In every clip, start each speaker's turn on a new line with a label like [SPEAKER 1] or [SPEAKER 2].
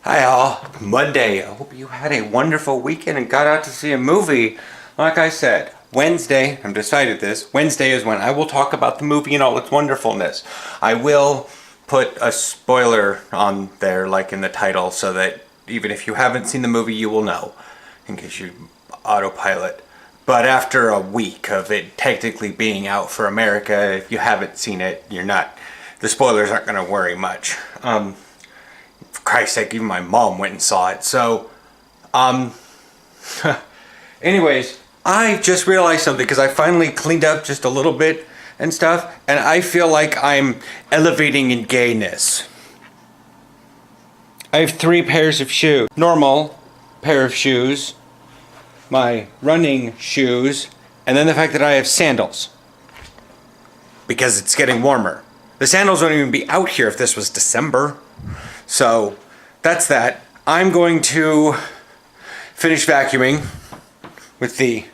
[SPEAKER 1] Hi all, Monday. I hope you had a wonderful weekend and got out to see a movie. Like I said, Wednesday, I've decided this, Wednesday is when I will talk about the movie and all its wonderfulness. I will put a spoiler on there, like in the title, so that even if you haven't seen the movie, you will know, in case you autopilot. But after a week of it technically being out for America, if you haven't seen it, the spoilers aren't going to worry much. For Christ's sake, even my mom went and saw it. So, anyways, I just realized something because I finally cleaned up just a little bit and stuff, and I feel like I'm elevating in gayness. I have 3 pairs of shoes. Normal pair of shoes, my running shoes, and then the fact that I have sandals. Because it's getting warmer. The sandals wouldn't even be out here if this was December. So, that's that. I'm going to finish vacuuming with the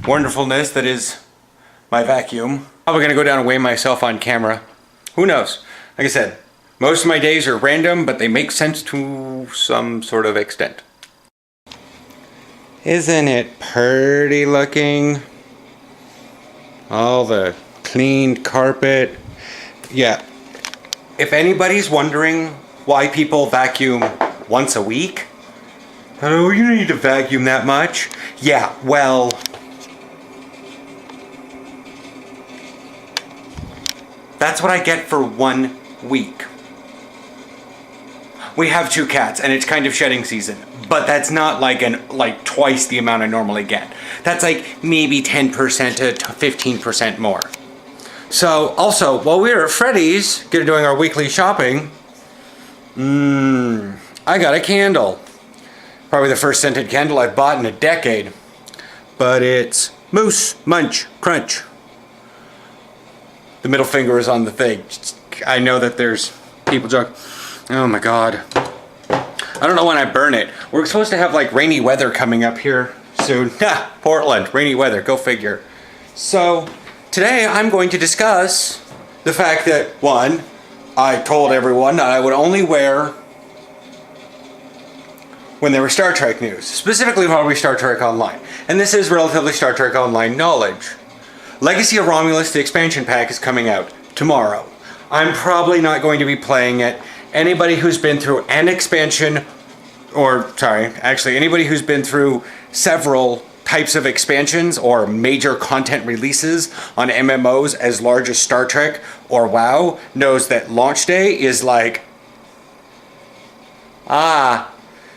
[SPEAKER 1] wonderfulness that is my vacuum. Probably going to go down and weigh myself on camera. Who knows? Like I said, most of my days are random, but they make sense to some sort of extent. Isn't it pretty looking? All the cleaned carpet. Yeah. If anybody's wondering why people vacuum once a week? Oh, you don't need to vacuum that much. Yeah, well, that's what I get for 1 week. We have 2 cats and it's kind of shedding season, but that's not like twice the amount I normally get. That's like maybe 10% to 15% more. So also, while we were at Freddy's doing our weekly shopping, I got a candle. Probably the first scented candle I've bought in a decade. But it's Moose Munch Crunch. The middle finger is on the thing. I know that there's people joking. Oh my god. I don't know when I burn it. We're supposed to have like rainy weather coming up here soon. Portland, rainy weather, go figure. So, today I'm going to discuss the fact that, 1, I told everyone that I would only wear when there were Star Trek news, specifically probably Star Trek Online. And this is relatively Star Trek Online knowledge. Legacy of Romulus, the expansion pack, is coming out tomorrow. I'm probably not going to be playing it. Anybody who's been through an expansion, anybody who's been through several types of expansions or major content releases on MMOs as large as Star Trek or WoW knows that launch day is like,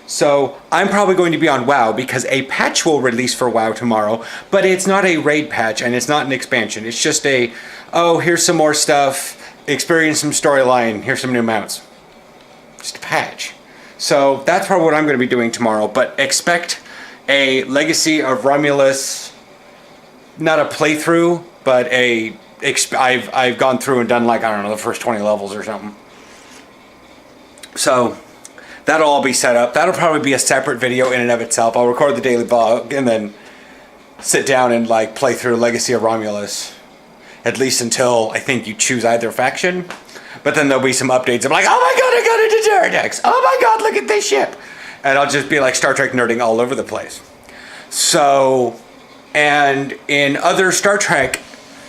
[SPEAKER 1] So I'm probably going to be on WoW because a patch will release for WoW tomorrow, but it's not a raid patch and it's not an expansion. It's just here's some more stuff, experience some storyline, here's some new mounts. Just a patch. So that's probably what I'm going to be doing tomorrow, but expect a Legacy of Romulus, not a playthrough, but I've gone through and done the first 20 levels or something. So that'll all be set up. That'll probably be a separate video in and of itself. I'll record the daily vlog and then sit down and play through Legacy of Romulus. At least until I think you choose either faction. But then there'll be some updates. I'm like, oh my god, I got into Terradex. Oh my god, look at this ship. And I'll just be like Star Trek nerding all over the place. So, and in other Star Trek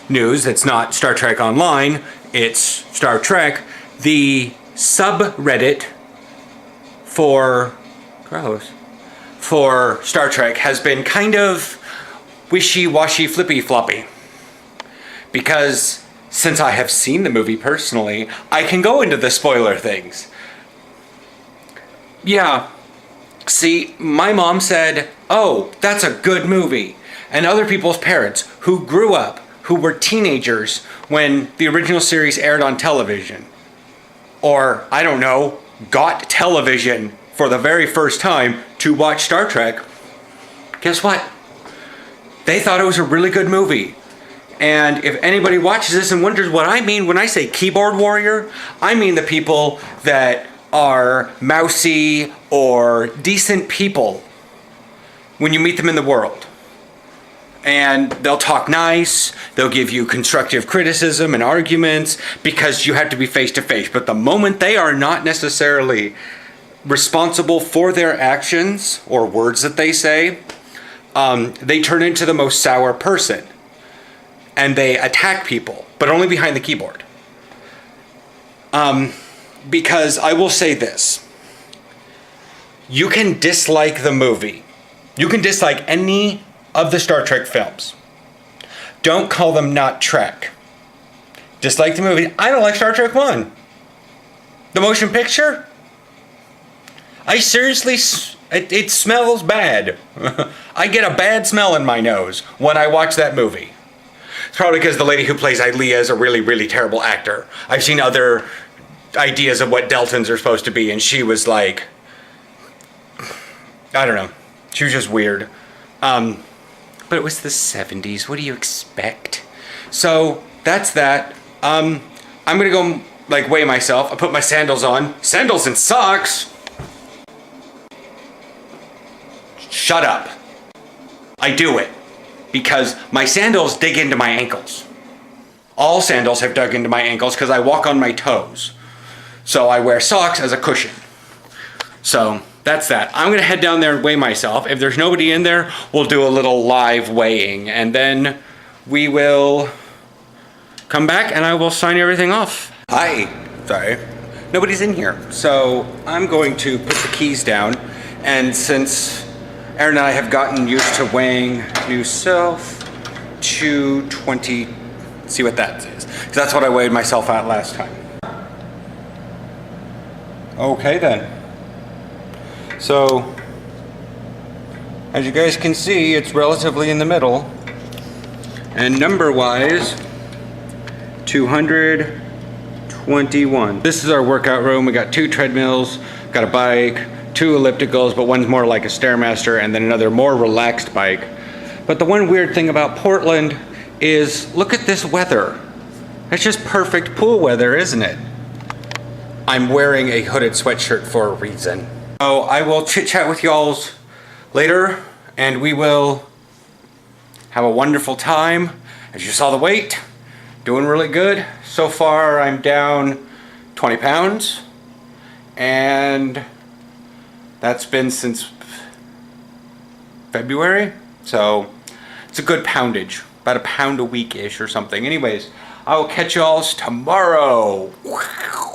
[SPEAKER 1] news, that's not Star Trek Online, it's Star Trek, the subreddit for Star Trek has been kind of wishy-washy, flippy-floppy. Because since I have seen the movie personally, I can go into the spoiler things. Yeah. See, my mom said, oh, that's a good movie. And other people's parents who grew up, who were teenagers when the original series aired on television, or, I don't know, got television for the very first time to watch Star Trek, guess what? They thought it was a really good movie. And if anybody watches this and wonders what I mean when I say keyboard warrior, I mean the people that are mousy or decent people when you meet them in the world. And they'll talk nice, they'll give you constructive criticism and arguments because you have to be face to face. But the moment they are not necessarily responsible for their actions or words that they say, they turn into the most sour person. And they attack people, but only behind the keyboard. Because I will say this. You can dislike the movie. You can dislike any of the Star Trek films. Don't call them not Trek. Dislike the movie. I don't like Star Trek 1. The motion picture? I seriously, it smells bad. I get a bad smell in my nose when I watch that movie. It's probably because the lady who plays Ilea is a really, really terrible actor. I've seen other ideas of what Deltans are supposed to be, and she was like, I don't know. She was just weird. But it was the 70s. What do you expect? So that's that. I'm gonna go like weigh myself. I put my sandals on. Sandals and socks. Shut up. I do it because my sandals dig into my ankles. All sandals have dug into my ankles because I walk on my toes. So I wear socks as a cushion. So that's that. I'm gonna head down there and weigh myself. If there's nobody in there, we'll do a little live weighing, and then we will come back and I will sign everything off. Hi. Sorry. Nobody's in here. So I'm going to put the keys down, and since Aaron and I have gotten used to weighing new self, 220, see what that is. Because that's what I weighed myself at last time. Okay then. So, as you guys can see, it's relatively in the middle. And number-wise, 221. This is our workout room. We got 2 treadmills, got a bike, 2 ellipticals, but one's more like a Stairmaster, and then another more relaxed bike. But the one weird thing about Portland is, look at this weather. It's just perfect pool weather, isn't it? I'm wearing a hooded sweatshirt for a reason. So I will chit chat with y'all later, and we will have a wonderful time. As you saw the weight, doing really good. So far I'm down 20 pounds, and that's been since February. So it's a good poundage, about a pound a week-ish or something. Anyways, I will catch y'all tomorrow. Wow.